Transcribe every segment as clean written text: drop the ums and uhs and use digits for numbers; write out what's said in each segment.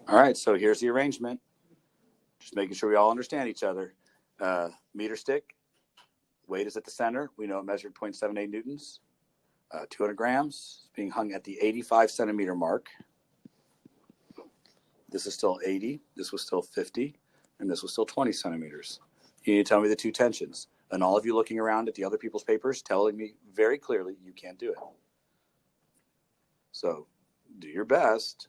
All right, so here's the arrangement. Just making sure we all understand each other. Meter stick, weight is at the center. We know it measured 0.78 newtons. 200 grams, being hung at the 85 centimeter mark. This is still 80, this was still 50, and this was still 20 centimeters. You need to tell me the two tensions. And all of you looking around at the other people's papers telling me very clearly you can't do it. So do your best,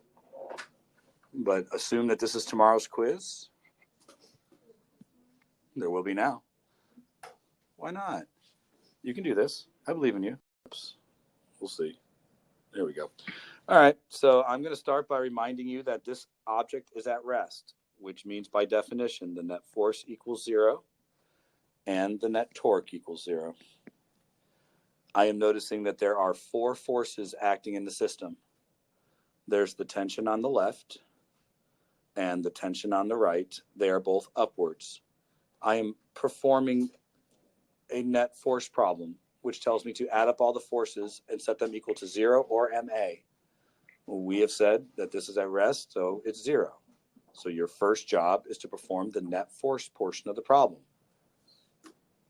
but assume that this is tomorrow's quiz. There will be now. Why not? You can do this. I believe in you. Oops. We'll see. There we go. All right, so I'm going to start by reminding you that this object is at rest, which means by definition the net force equals 0 and the net torque equals 0. I am noticing that there are 4 forces acting in the system. There's the tension on the left and the tension on the right. They are both upwards. I am performing a net force problem, which tells me to add up all the forces and set them equal to 0 or MA. We have said that this is at rest, so it's 0. So your first job is to perform the net force portion of the problem.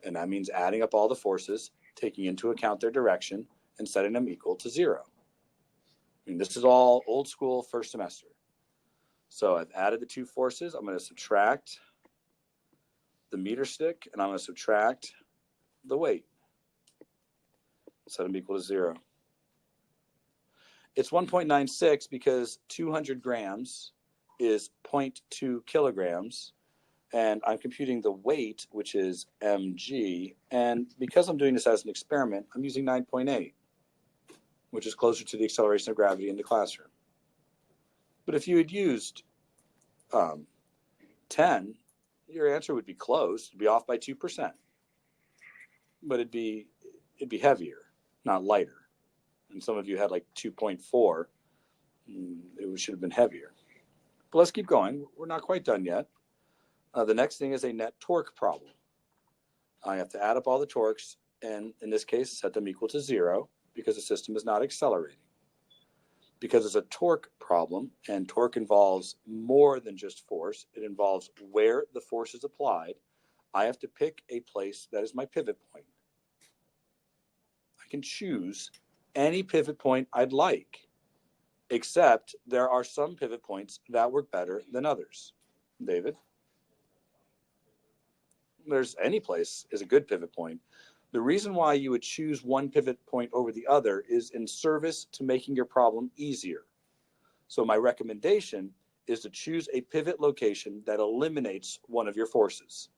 And that means adding up all the forces, taking into account their direction, and setting them equal to 0. I mean, this is all old school first semester. So I've added the 2 forces. I'm going to subtract the meter stick, and I'm going to subtract the weight. Set them equal to 0. It's 1.96 because 200 grams is 0.2 kilograms, and I'm computing the weight, which is mg, and because I'm doing this as an experiment, I'm using 9.8, which is closer to the acceleration of gravity in the classroom. But if you had used 10, your answer would be close. It'd be off by 2%, but it'd be heavier, not lighter. And some of you had like 2.4. It should have been heavier. But let's keep going. We're not quite done yet. The next thing is a net torque problem. I have to add up all the torques, and in this case, set them equal to 0 because the system is not accelerating. Because it's a torque problem, and torque involves more than just force, it involves where the force is applied, I have to pick a place that is my pivot point. I can choose any pivot point I'd like, except there are some pivot points that work better than others. David? There's any place is a good pivot point. The reason why you would choose one pivot point over the other is in service to making your problem easier. So my recommendation is to choose a pivot location that eliminates one of your forces.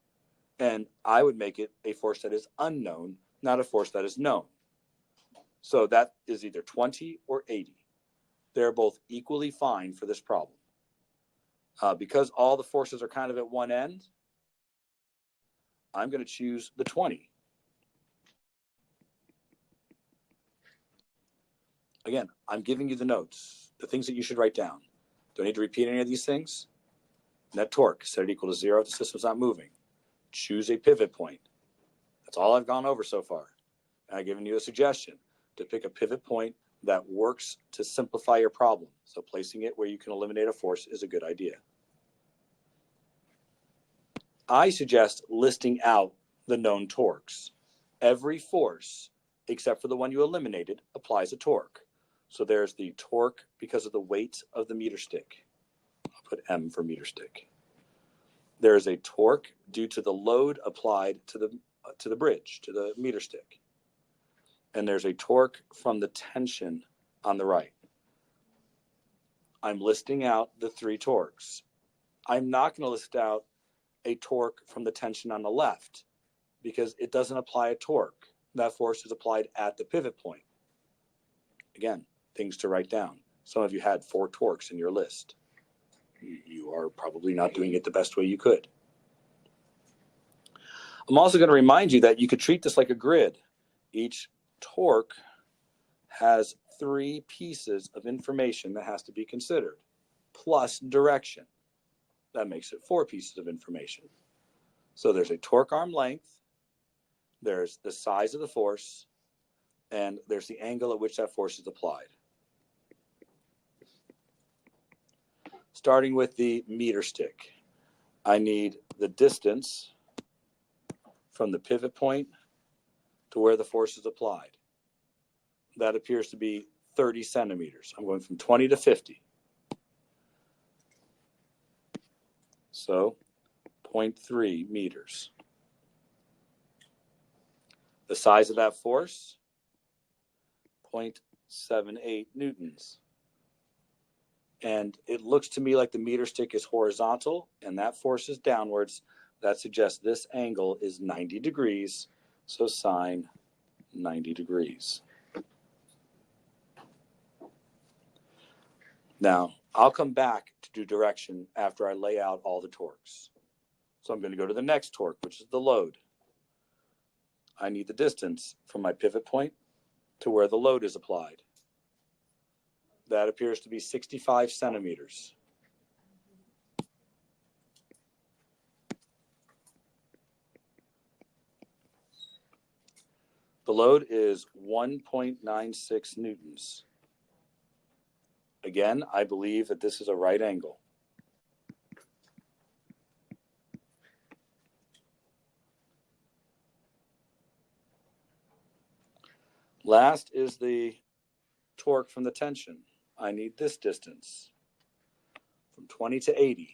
And I would make it a force that is unknown, not a force that is known. So that is either 20 or 80. They're both equally fine for this problem. Because all the forces are kind of at one end, I'm going to choose the 20. Again, I'm giving you the notes, the things that you should write down. Do I need to repeat any of these things? Net torque, set it equal to 0 if the system's not moving. Choose a pivot point. That's all I've gone over so far. And I've given you a suggestion to pick a pivot point that works to simplify your problem. So placing it where you can eliminate a force is a good idea. I suggest listing out the known torques. Every force, except for the one you eliminated, applies a torque. So there's the torque because of the weight of the meter stick. I'll put M for meter stick. There is a torque due to the load applied to the bridge, to the meter stick. And there's a torque from the tension on the right. I'm listing out the 3 torques. I'm not going to list out a torque from the tension on the left because it doesn't apply a torque. That force is applied at the pivot point. Again, things to write down. Some of you had 4 torques in your list. You are probably not doing it the best way you could. I'm also going to remind you that you could treat this like a grid. Each torque has 3 pieces of information that has to be considered, plus direction. That makes it 4 pieces of information. So there's a torque arm length, there's the size of the force, and there's the angle at which that force is applied. Starting with the meter stick, I need the distance from the pivot point to where the force is applied. That appears to be 30 centimeters. I'm going from 20 to 50. So 0.3 meters. The size of that force, 0.78 newtons. And it looks to me like the meter stick is horizontal and that force is downwards. That suggests this angle is 90 degrees. So sine 90 degrees. Now, I'll come back to do direction after I lay out all the torques. So I'm going to go to the next torque, which is the load. I need the distance from my pivot point to where the load is applied. That appears to be 65 centimeters. The load is 1.96 newtons. Again, I believe that this is a right angle. Last is the torque from the tension. I need this distance from 20 to 80.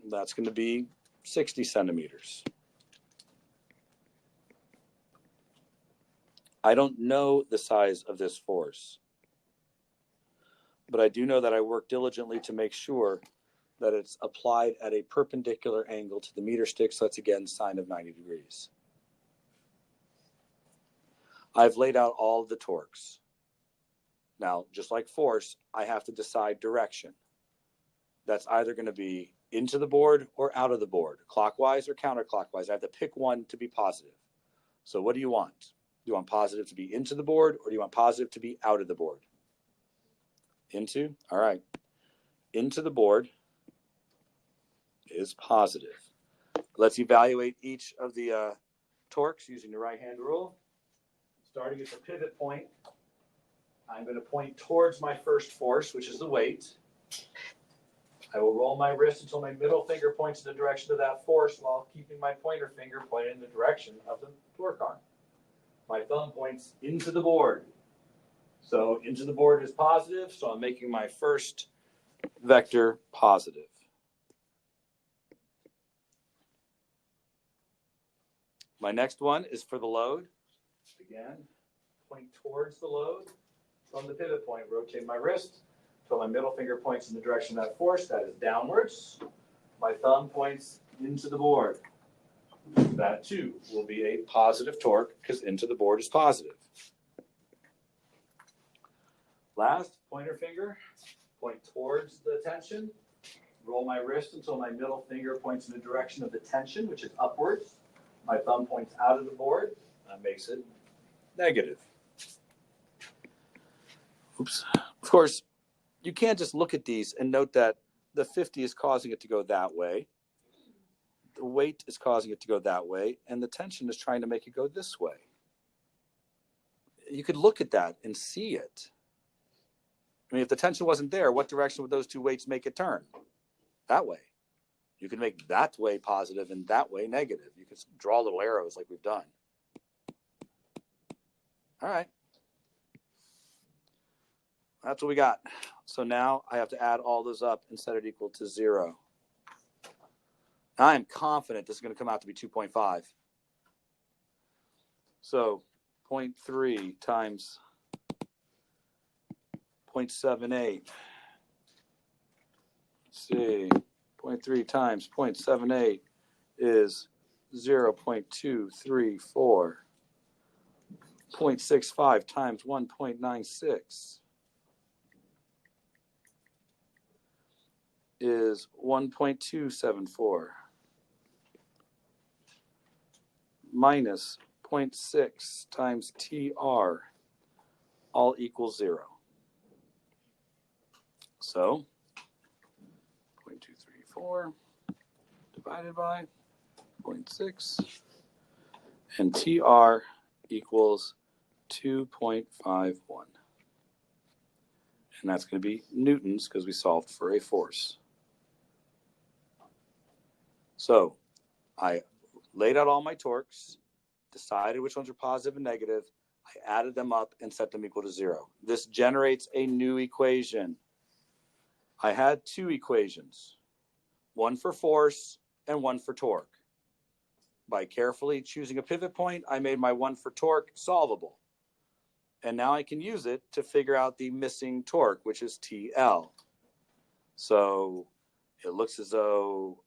That's going to be 60 centimeters. I don't know the size of this force, but I do know that I work diligently to make sure that it's applied at a perpendicular angle to the meter stick, so that's again sine of 90 degrees. I've laid out all of the torques. Now, just like force, I have to decide direction. That's either going to be into the board or out of the board, clockwise or counterclockwise. I have to pick one to be positive. So what do you want? Do you want positive to be into the board, or do you want positive to be out of the board? Into? All right. Into the board is positive. Let's evaluate each of the torques using the right-hand rule. Starting at the pivot point, I'm going to point towards my first force, which is the weight. I will roll my wrist until my middle finger points in the direction of that force while keeping my pointer finger pointed in the direction of the torque arm. My thumb points into the board. So into the board is positive, so I'm making my first vector positive. My next one is for the load. Again, point towards the load from the pivot point. Rotate my wrist until my middle finger points in the direction of that force. That is downwards. My thumb points into the board. That too will be a positive torque because into the board is positive. Last, pointer finger, point towards the tension. Roll my wrist until my middle finger points in the direction of the tension, which is upwards. My thumb points out of the board. That makes it negative. Oops. Of course, you can't just look at these and note that the 50 is causing it to go that way. The weight is causing it to go that way, and the tension is trying to make it go this way. You could look at that and see it. I mean, if the tension wasn't there, what direction would those two weights make it turn? That way. You can make that way positive and that way negative. You can draw little arrows like we've done. All right. That's what we got. So now I have to add all those up and set it equal to 0. I am confident this is going to come out to be 2.5. So 0.3 times 0.78. Let's see. 0.3 times 0.78 is 0.234. 0.65 times 1.96 is 1.274 minus 0.6 times TR, all equals 0. So 0.234 divided by 0.6, and TR equals 2.51. And that's going to be newtons because we solved for a force. So I laid out all my torques, decided which ones are positive and negative. I added them up and set them equal to 0. This generates a new equation. I had two equations, one for force and one for torque. By carefully choosing a pivot point, I made my one for torque solvable. And now I can use it to figure out the missing torque, which is TL. So it looks as though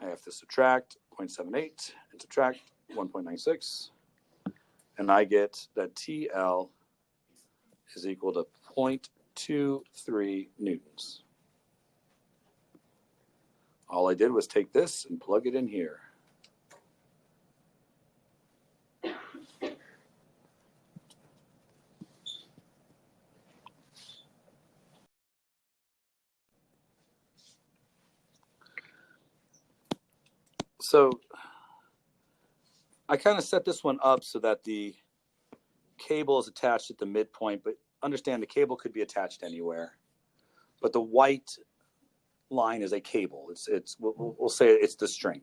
I have to subtract 0.78 and subtract 1.96. And I get that TL is equal to 0.23 newtons. All I did was take this and plug it in here. So I kind of set this one up so that the cable is attached at the midpoint, but understand the cable could be attached anywhere. But the white line is a cable. We'll say it's the string.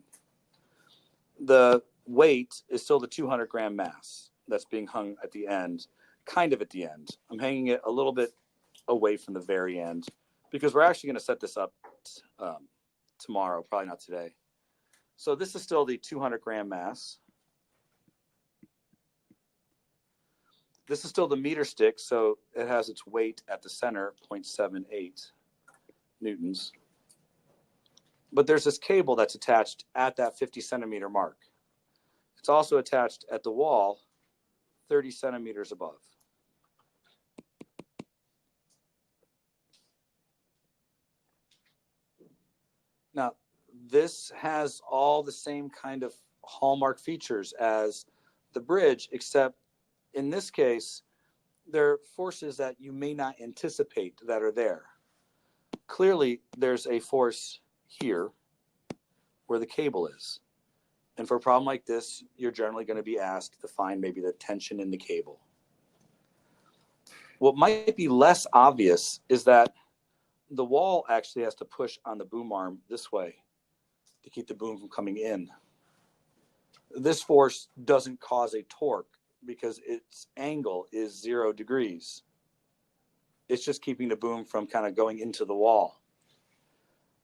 The weight is still the 200 gram mass that's being hung at the end, kind of at the end. I'm hanging it a little bit away from the very end because we're actually going to set this up tomorrow, probably not today. So this is still the 200 gram mass. This is still the meter stick, so it has its weight at the center, 0.78 newtons. But there's this cable that's attached at that 50 centimeter mark. It's also attached at the wall 30 centimeters above. Now, this has all the same kind of hallmark features as the bridge, except in this case, there are forces that you may not anticipate that are there. Clearly, there's a force here where the cable is. And for a problem like this, you're generally going to be asked to find maybe the tension in the cable. What might be less obvious is that the wall actually has to push on the boom arm this way to keep the boom from coming in. This force doesn't cause a torque because its angle is 0 degrees. It's just keeping the boom from kind of going into the wall.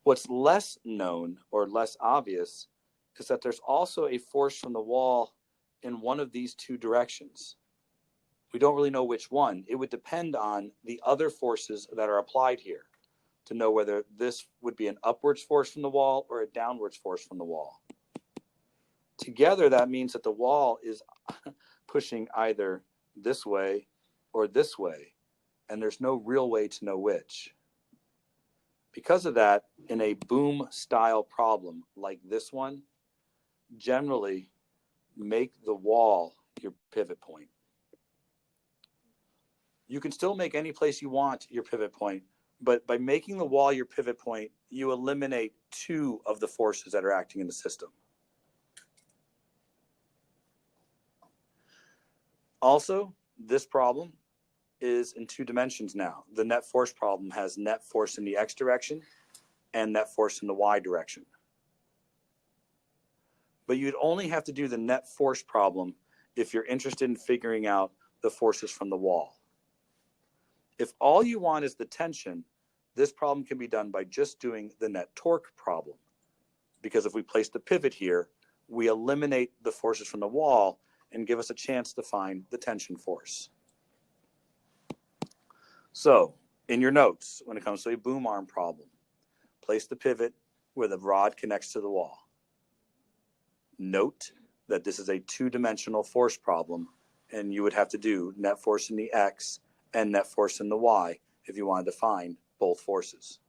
What's less known or less obvious is that there's also a force from the wall in one of these two directions. We don't really know which one. It would depend on the other forces that are applied here to know whether this would be an upwards force from the wall or a downwards force from the wall. Together, that means that the wall is pushing either this way or this way, and there's no real way to know which. Because of that, in a boom style problem like this one, generally make the wall your pivot point. You can still make any place you want your pivot point, but by making the wall your pivot point, you eliminate two of the forces that are acting in the system. Also, this problem is in 2 dimensions now. The net force problem has net force in the x direction and net force in the y direction. But you'd only have to do the net force problem if you're interested in figuring out the forces from the wall. If all you want is the tension, this problem can be done by just doing the net torque problem. Because if we place the pivot here, we eliminate the forces from the wall and give us a chance to find the tension force. So, in your notes, when it comes to a boom arm problem, place the pivot where the rod connects to the wall. Note that this is a 2-dimensional force problem, and you would have to do net force in the x and net force in the y if you wanted to find both forces.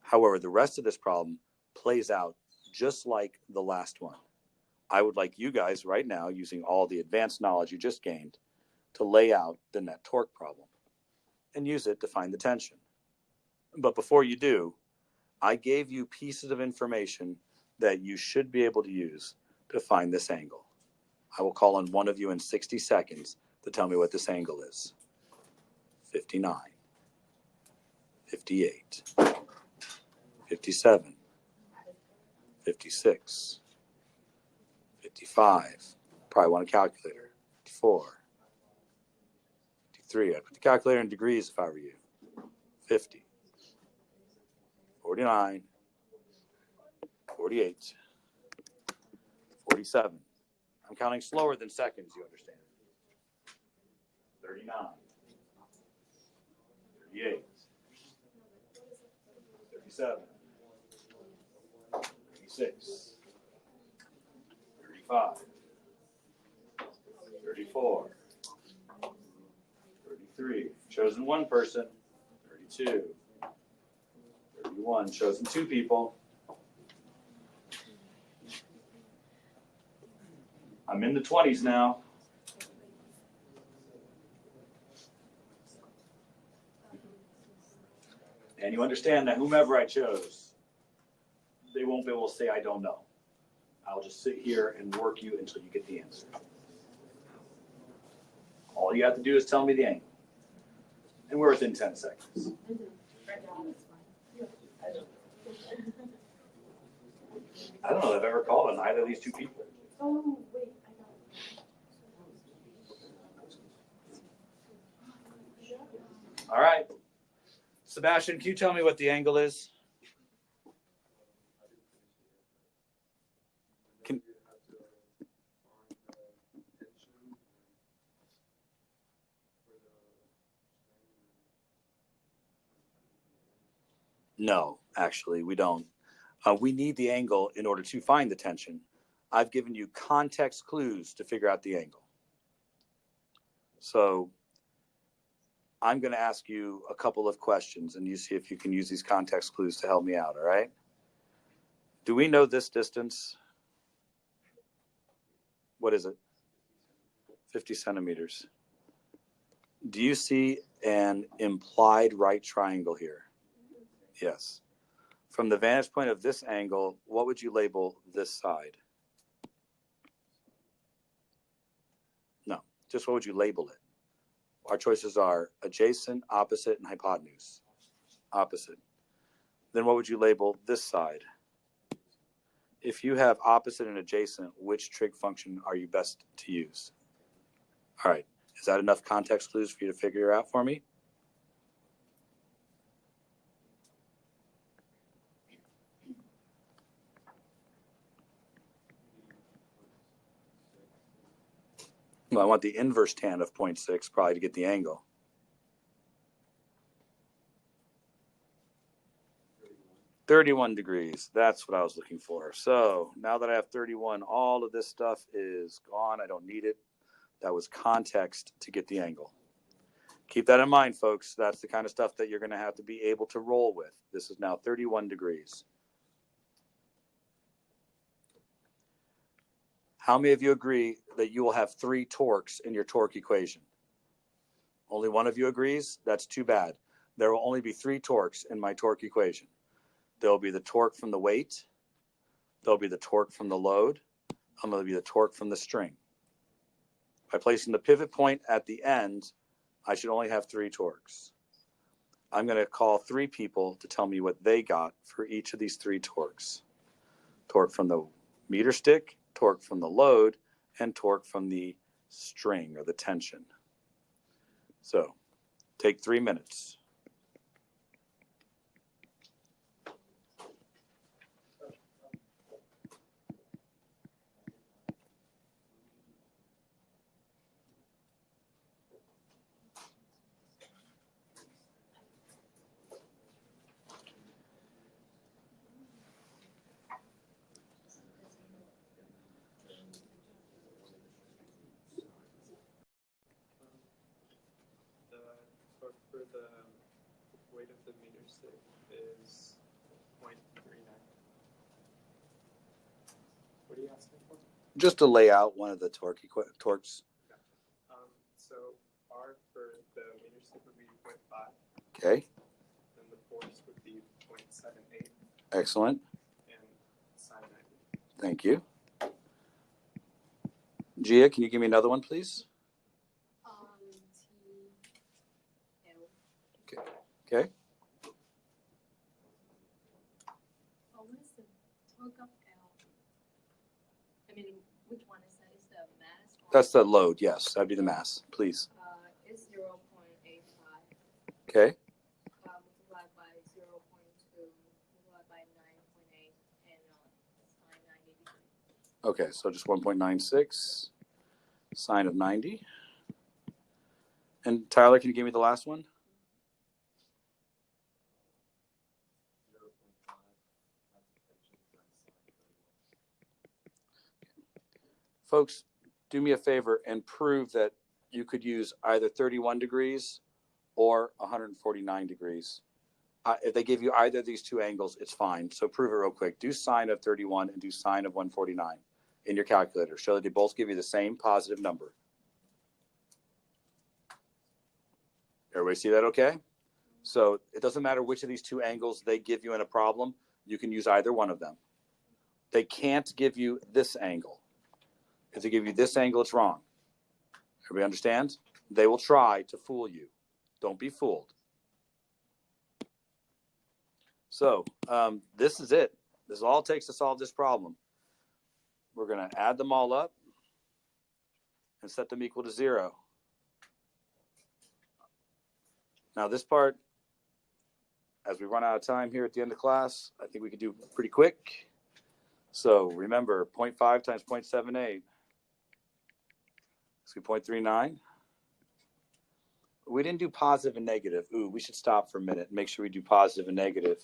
However, the rest of this problem plays out just like the last one. I would like you guys right now, using all the advanced knowledge you just gained, to lay out the net torque problem and use it to find the tension. But before you do, I gave you pieces of information that you should be able to use to find this angle. I will call on one of you in 60 seconds to tell me what this angle is. 59, 58, 57, 56, 55. Probably want a calculator. 54, 53. I'd put the calculator in degrees if I were you. 50, 49, 48, 47. I'm counting slower than seconds, you understand. 39, 38, 37, 36, 35, 34, 33. Chosen one person. 32, 31. Chosen two people. I'm in the 20s now. And you understand that whomever I chose, they won't be able to say, I don't know. I'll just sit here and work you until you get the answer. All you have to do is tell me the angle. And we're within 10 seconds. I don't know if I've ever called on either of these two people. Oh, wait, All right. Sebastian, can you tell me what the angle is? No, actually, we don't. We need the angle in order to find the tension. I've given you context clues to figure out the angle. So I'm going to ask you a couple of questions, and you see if you can use these context clues to help me out, all right? Do we know this distance? What is it? 50 centimeters. Do you see an implied right triangle here? Yes. From the vantage point of this angle, what would you label this side? No, just what would you label it? Our choices are adjacent, opposite, and hypotenuse. Opposite. Then what would you label this side? If you have opposite and adjacent, which trig function are you best to use? All right. Is that enough context clues for you to figure out for me? Well, I want the inverse tan of 0.6 probably to get the angle. 31 degrees. That's what I was looking for. So now that I have 31, all of this stuff is gone. I don't need it. That was context to get the angle. Keep that in mind, folks. That's the kind of stuff that you're going to have to be able to roll with. This is now 31 degrees. How many of you agree that you will have 3 torques in your torque equation? Only one of you agrees? That's too bad. There will only be 3 torques in my torque equation. There will be the torque from the weight. There'll be the torque from the load. And there'll be the torque from the string. By placing the pivot point at the end, I should only have 3 torques. I'm going to call 3 people to tell me what they got for each of these 3 torques. Torque from the meter stick, torque from the load, and torque from the string or the tension. So take 3 minutes. For the weight of the meter stick is 0.39. What are you asking for? Just to lay out one of the torques. So R for the meter stick would be 0.5. Okay. Then the force would be 0.78. Excellent. And sine 90. Thank you. Gia, can you give me another one, please? TL. Okay. Oh, what is the torque up L? I mean, which one is that? Is the mass? That's the load. Yes, that'd be the mass, please. It's 0.85. Okay. Multiplied by 0.2, multiplied by 9.8, and sine 90 degrees. Okay, so just 1.96, sine of 90. And Tyler, can you give me the last one? 0.5 Folks, do me a favor and prove that you could use either 31 degrees or 149 degrees. If they give you either of these two angles, it's fine. So prove it real quick. Do sine of 31 and do sine of 149 in your calculator. Show that they both give you the same positive number. Everybody see that okay? So it doesn't matter which of these two angles they give you in a problem. You can use either one of them. They can't give you this angle. If they give you this angle, it's wrong. Everybody understand? They will try to fool you. Don't be fooled. So this is it. This is all it takes to solve this problem. We're going to add them all up and set them equal to 0. Now this part, as we run out of time here at the end of class, I think we could do pretty quick. So remember, 0.5 times 0.78 is 0.39. We didn't do positive and negative. Ooh, we should stop for a minute and make sure we do positive and negative.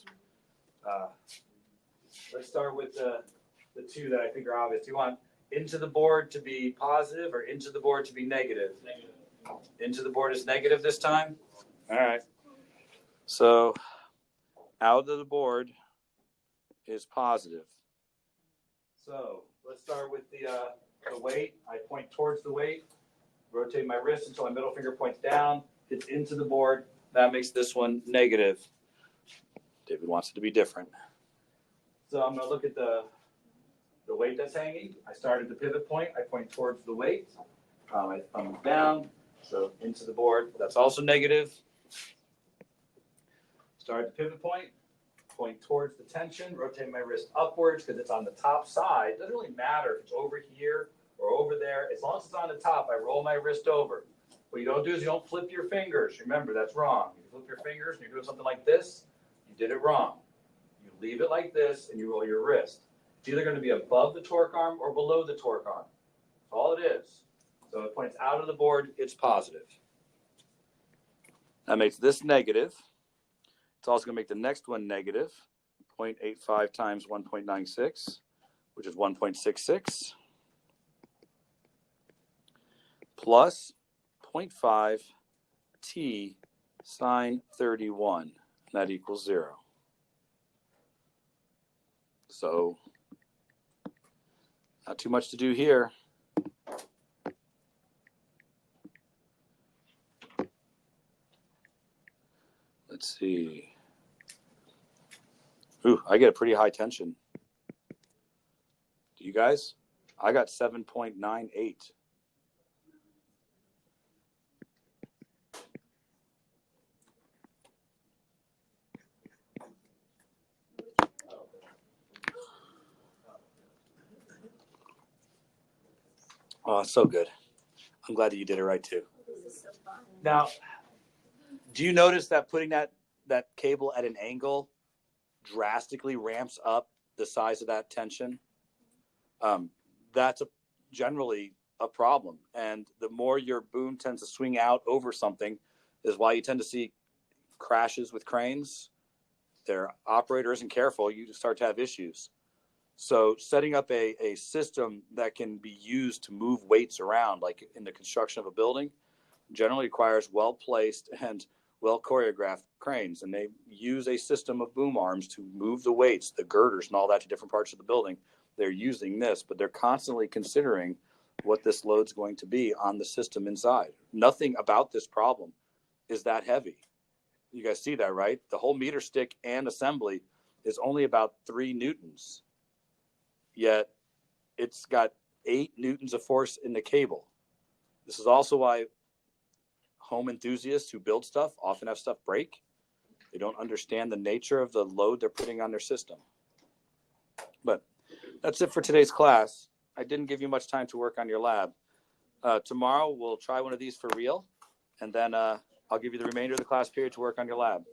Let's start with the two that I think are obvious. Do you want into the board to be positive or into the board to be negative? Negative. Into the board is negative this time? All right. So out of the board is positive. So let's start with the weight. I point towards the weight, rotate my wrist until my middle finger points down. It's into the board. That makes this one negative. David wants it to be different. So I'm going to look at the weight that's hanging. I start at the pivot point. I point towards the weight. My thumb down, so into the board. That's also negative. Start at the pivot point. Point towards the tension. Rotate my wrist upwards because it's on the top side. It doesn't really matter if it's over here or over there. As long as it's on the top, I roll my wrist over. What you don't do is you don't flip your fingers. Remember, that's wrong. You flip your fingers and you're doing something like this, you did it wrong. You leave it like this and you roll your wrist. It's either going to be above the torque arm or below the torque arm. That's all it is. So it points out of the board, it's positive. That makes this negative. It's also going to make the next one negative. 0.85 times 1.96, which is 1.66, plus 0.5 t sine 31. And that equals 0. So not too much to do here. Let's see. Ooh, I get a pretty high tension. Do you guys? I got 7.98. Oh, so good. I'm glad that you did it right too. This is so fun. Now, do you notice that putting that cable at an angle drastically ramps up the size of that tension? That's generally a problem. And the more your boom tends to swing out over something is why you tend to see crashes with cranes. Their operator isn't careful, you start to have issues. So setting up a system that can be used to move weights around, like in the construction of a building, generally requires well-placed and well-choreographed cranes. And they use a system of boom arms to move the weights, the girders and all that to different parts of the building. They're using this, but they're constantly considering what this load's going to be on the system inside. Nothing about this problem is that heavy. You guys see that, right? The whole meter stick and assembly is only about 3 newtons. Yet it's got 8 newtons of force in the cable. This is also why home enthusiasts who build stuff often have stuff break. They don't understand the nature of the load they're putting on their system. But that's it for today's class. I didn't give you much time to work on your lab. Tomorrow we'll try one of these for real, and then I'll give you the remainder of the class period to work on your lab.